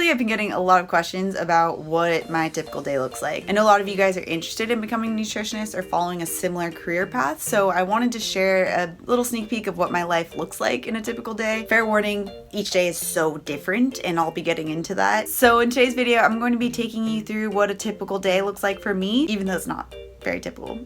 lately I've been getting a lot of questions about what my typical day looks like. I know a lot of you guys are interested in becoming a nutritionist or following a similar career path, so I wanted to share a little sneak peek of what my life looks like in a typical day. Fair warning, each day is so different and I'll be getting into that. So in today's video, I'm going to be taking you through what a typical day looks like for me, even though it's not very typical.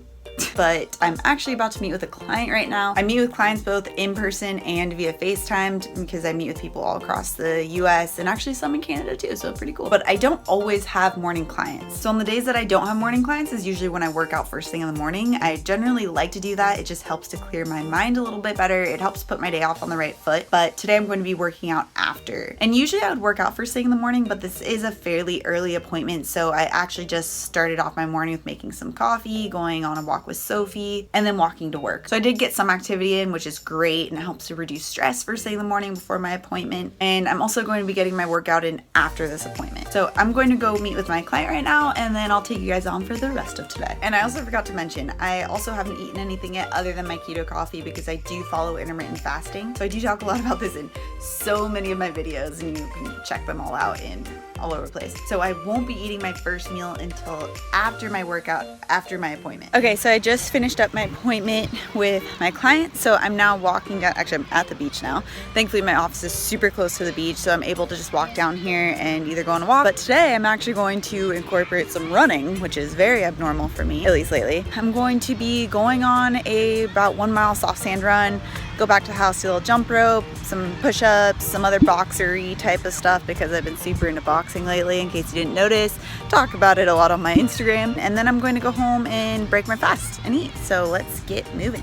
But I'm actually about to meet with a client right now. I meet with clients both in person and via FaceTime because I meet with people all across the US and actually some in Canada too, so pretty cool. But I don't always have morning clients. So on the days that I don't have morning clients is usually when I work out first thing in the morning. I generally like to do that. It just helps to clear my mind a little bit better. It helps put my day off on the right foot. But today I'm going to be working out after. And usually I would work out first thing in the morning, but this is a fairly early appointment. So I actually just started off my morning with making some coffee, going on a walk with Sophie, and then walking to work. So I did get some activity in, which is great, and it helps to reduce stress first thing in the morning before my appointment. And I'm also going to be getting my workout in after this appointment. So I'm going to go meet with my client right now, and then I'll take you guys on for the rest of today. And I also forgot to mention, I also haven't eaten anything yet other than my keto coffee because I do follow intermittent fasting. So I do talk a lot about this in so many of my videos, and you can check them all out in all over the place. So I won't be eating my first meal until after my workout, after my appointment. Okay, so I just finished up my appointment with my client. So I'm now walking down, actually I'm at the beach now. Thankfully my office is super close to the beach, so I'm able to just walk down here and either go on a walk. But today I'm actually going to incorporate some running, which is very abnormal for me, at least lately. I'm going to be going on a about 1 mile soft sand run, go back to the house, do a little jump rope, some push-ups, some other boxery type of stuff because I've been super into boxing lately, in case you didn't notice. Talk about it a lot on my Instagram. And then I'm going to go home and break my fast and eat. So let's get moving.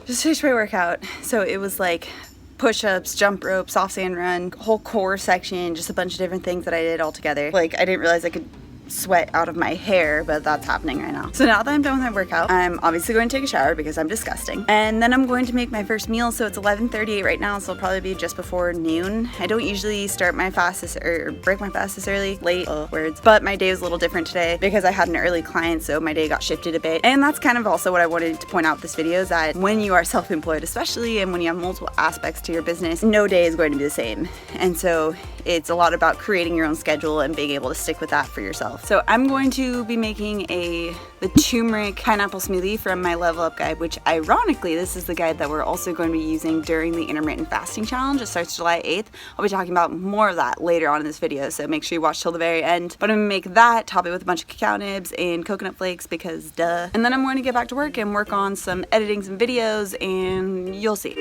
Just finished my workout. So it was like push-ups, jump rope, soft sand run, whole core section, just a bunch of different things that I did all together. Like I didn't realize I could sweat out of my hair, but that's happening right now. So now that I'm done with my workout, I'm obviously going to take a shower because I'm disgusting. And then I'm going to make my first meal. So it's 11:38 right now, so it'll probably be just before noon. I don't usually start my fast or break my fast this early, late words, but my day was a little different today because I had an early client, so my day got shifted a bit. And that's kind of also what I wanted to point out with this video, is that when you are self-employed especially, and when you have multiple aspects to your business, no day is going to be the same. And so it's a lot about creating your own schedule and being able to stick with that for yourself. So I'm going to be making the turmeric pineapple smoothie from my Level Up guide, which ironically, this is the guide that we're also going to be using during the intermittent fasting challenge. It starts July 8th. I'll be talking about more of that later on in this video, so make sure you watch till the very end. But I'm gonna make that, top it with a bunch of cacao nibs and coconut flakes because duh. And then I'm going to get back to work and work on some editing some videos, and you'll see.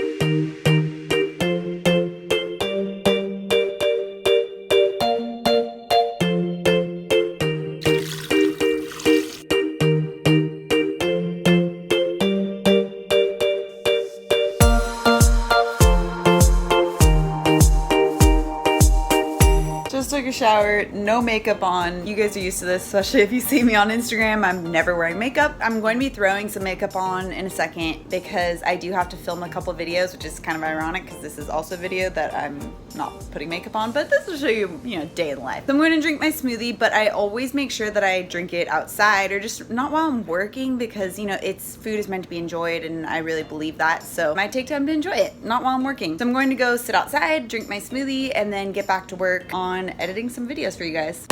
Took a shower, no makeup on. You guys are used to this, especially if you see me on Instagram. I'm never wearing makeup. I'm going to be throwing some makeup on in a second because I do have to film a couple videos, which is kind of ironic because this is also a video that I'm not putting makeup on, but this will show you, day in the life. So I'm going to drink my smoothie, but I always make sure that I drink it outside or just not while I'm working because, it's food is meant to be enjoyed, and I really believe that. So I might take time to enjoy it, not while I'm working. So I'm going to go sit outside, drink my smoothie, and then get back to work on editing some videos for you guys.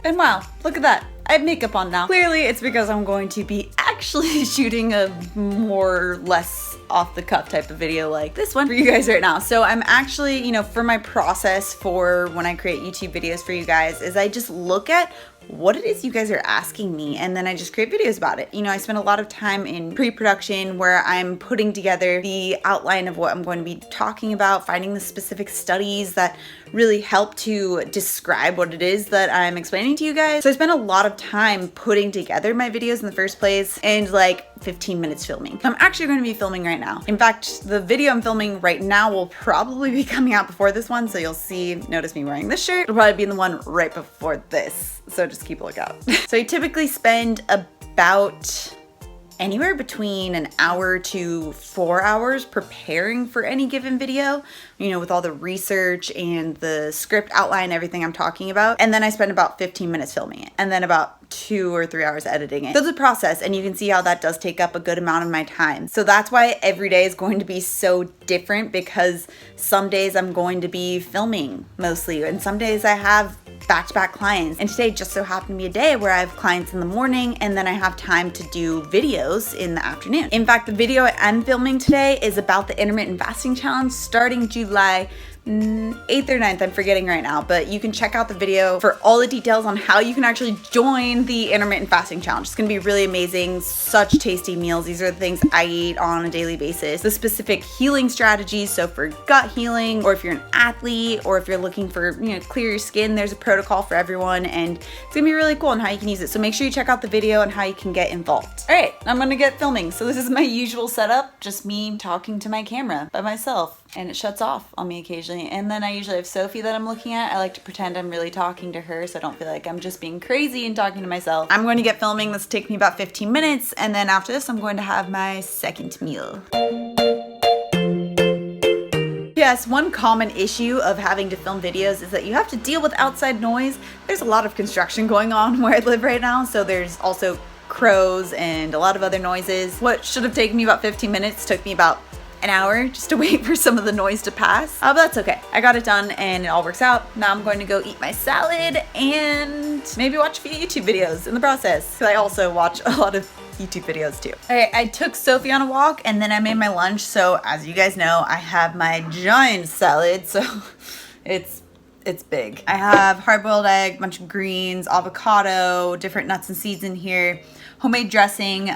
And wow, look at that. I have makeup on now. Clearly it's because I'm going to be actually shooting a more or less off the cuff type of video like this one for you guys right now. So I'm actually, for my process for when I create YouTube videos for you guys, is I just look at what it is you guys are asking me, and then I just create videos about it. I spend a lot of time in pre-production where I'm putting together the outline of what I'm going to be talking about, finding the specific studies that really help to describe what it is that I'm explaining to you guys. So I spend a lot of time putting together my videos in the first place, and like 15 minutes filming. I'm actually going to be filming right now. In fact, the video I'm filming right now will probably be coming out before this one, so you'll notice me wearing this shirt. It'll probably be in the one right before this, so just keep a lookout. So I typically spend about anywhere between an hour to 4 hours preparing for any given video, you know, with all the research and the script outline, everything I'm talking about. And then I spend about 15 minutes filming it, and then about 2 or 3 hours editing it. So it's a process, and you can see how that does take up a good amount of my time. So that's why every day is going to be so different, because some days I'm going to be filming mostly, and some days I have back-to-back clients. And today just so happened to be a day where I have clients in the morning and then I have time to do videos in the afternoon. In fact, the video I'm filming today is about the intermittent fasting challenge starting July 8th or 9th, I'm forgetting right now, but you can check out the video for all the details on how you can actually join the intermittent fasting challenge. It's gonna be really amazing, such tasty meals. These are the things I eat on a daily basis. The specific healing strategies, so for gut healing, or if you're an athlete, or if you're looking for, you know, clear your skin, there's a protocol for everyone, and it's gonna be really cool on how you can use it. So make sure you check out the video on how you can get involved. All right, I'm gonna get filming. So this is my usual setup, just me talking to my camera by myself, and it shuts off on me occasionally. And then I usually have Sophie that I'm looking at. I like to pretend I'm really talking to her so I don't feel like I'm just being crazy and talking to myself. I'm going to get filming. This will take me about 15 minutes. And then after this, I'm going to have my second meal. Yes, one common issue of having to film videos is that you have to deal with outside noise. There's a lot of construction going on where I live right now. So there's also crows and a lot of other noises. What should have taken me about 15 minutes took me about an hour just to wait for some of the noise to pass. But that's okay. I got it done and it all works out. Now I'm going to go eat my salad and maybe watch a few YouTube videos in the process, because I also watch a lot of YouTube videos too. Okay, I took Sophie on a walk and then I made my lunch. So as you guys know, I have my giant salad. So it's big. I have hard-boiled egg, a bunch of greens, avocado, different nuts and seeds in here, homemade dressing,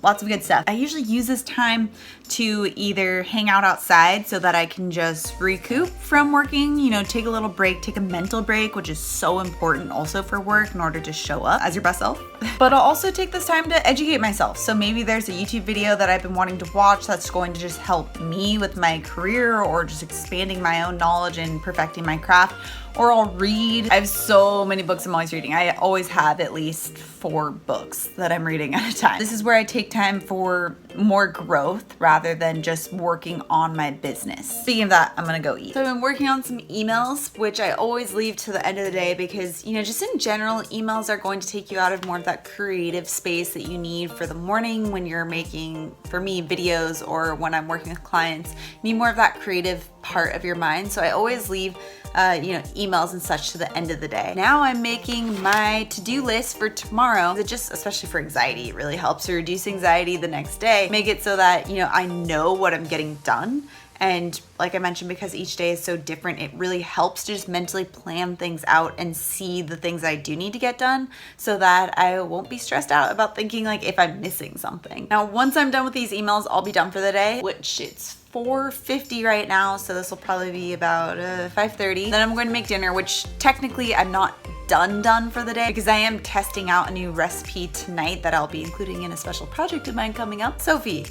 lots of good stuff. I usually use this time to either hang out outside so that I can just recoup from working, you know, take a little break, take a mental break, which is so important also for work in order to show up as your best self. But I'll also take this time to educate myself. So maybe there's a YouTube video that I've been wanting to watch that's going to just help me with my career or just expanding my own knowledge and perfecting my craft. Or I'll read. I have so many books I'm always reading. I always have at least 4 books that I'm reading at a time. This is where I take time for more growth rather than just working on my business. Speaking of that, I'm gonna go eat. So I've been working on some emails, which I always leave to the end of the day because, you know, just in general, emails are going to take you out of more of that creative space that you need for the morning when you're making, for me, videos, or when I'm working with clients. You need more of that creative part of your mind. So I always leave you know, emails and such to the end of the day. Now I'm making my to-do list for tomorrow. It just, especially for anxiety, it really helps to reduce anxiety the next day. Make it so that, you know, I know what I'm getting done. And like I mentioned, because each day is so different, it really helps to just mentally plan things out and see the things I do need to get done so that I won't be stressed out about thinking like if I'm missing something. Now, once I'm done with these emails, I'll be done for the day, which it's 4:50 right now, so this will probably be about 5:30. Then I'm going to make dinner, which technically I'm not done for the day because I am testing out a new recipe tonight that I'll be including in a special project of mine coming up. Sophie.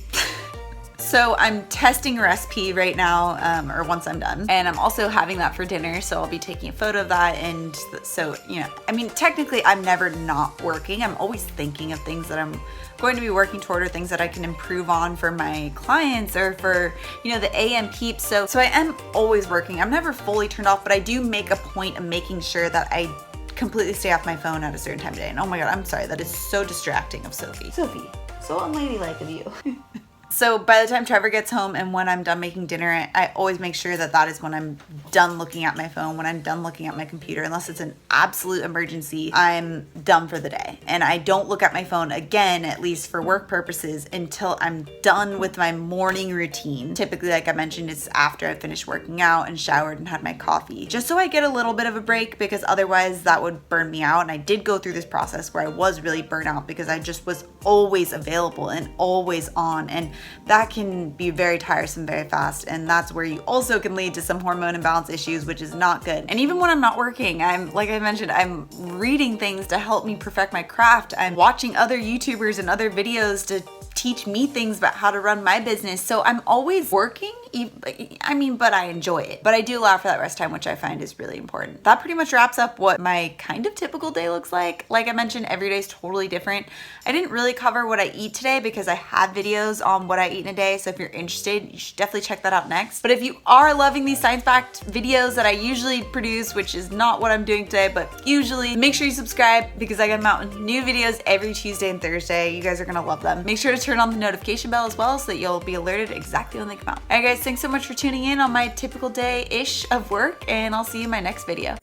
So I'm testing a recipe right now, or once I'm done, and I'm also having that for dinner, so I'll be taking a photo of that. And so, you know, I mean, technically I'm never not working. I'm always thinking of things that I'm going to be working toward or things that I can improve on for my clients or for, you know, the AM peeps. So I am always working. I'm never fully turned off, but I do make a point of making sure that I completely stay off my phone at a certain time of day. And oh my God, I'm sorry, that is so distracting of Sophie. Sophie, so unladylike of you. So by the time Trevor gets home and when I'm done making dinner, I always make sure that that is when I'm done looking at my phone, when I'm done looking at my computer. Unless it's an absolute emergency, I'm done for the day. And I don't look at my phone again, at least for work purposes, until I'm done with my morning routine. Typically, like I mentioned, it's after I finish working out and showered and had my coffee. Just so I get a little bit of a break, because otherwise that would burn me out. And I did go through this process where I was really burnt out because I just was always available and always on. And that can be very tiresome very fast, and that's where you also can lead to some hormone imbalance issues, which is not good. And even when I'm not working, I'm, like I mentioned, I'm reading things to help me perfect my craft. I'm watching other YouTubers and other videos to teach me things about how to run my business. So I'm always working but I enjoy it. But I do allow for that rest time, which I find is really important. That pretty much wraps up what my kind of typical day looks like. Like I mentioned, every day is totally different. I didn't really cover what I eat today because I have videos on what I eat in a day. So if you're interested, you should definitely check that out next. But if you are loving these science-backed videos that I usually produce, which is not what I'm doing today, but usually, make sure you subscribe because I get out with new videos every Tuesday and Thursday. You guys are gonna love them. Make sure to turn on the notification bell as well so that you'll be alerted exactly when they come out. All right guys, thanks so much for tuning in on my typical day-ish of work, and I'll see you in my next video.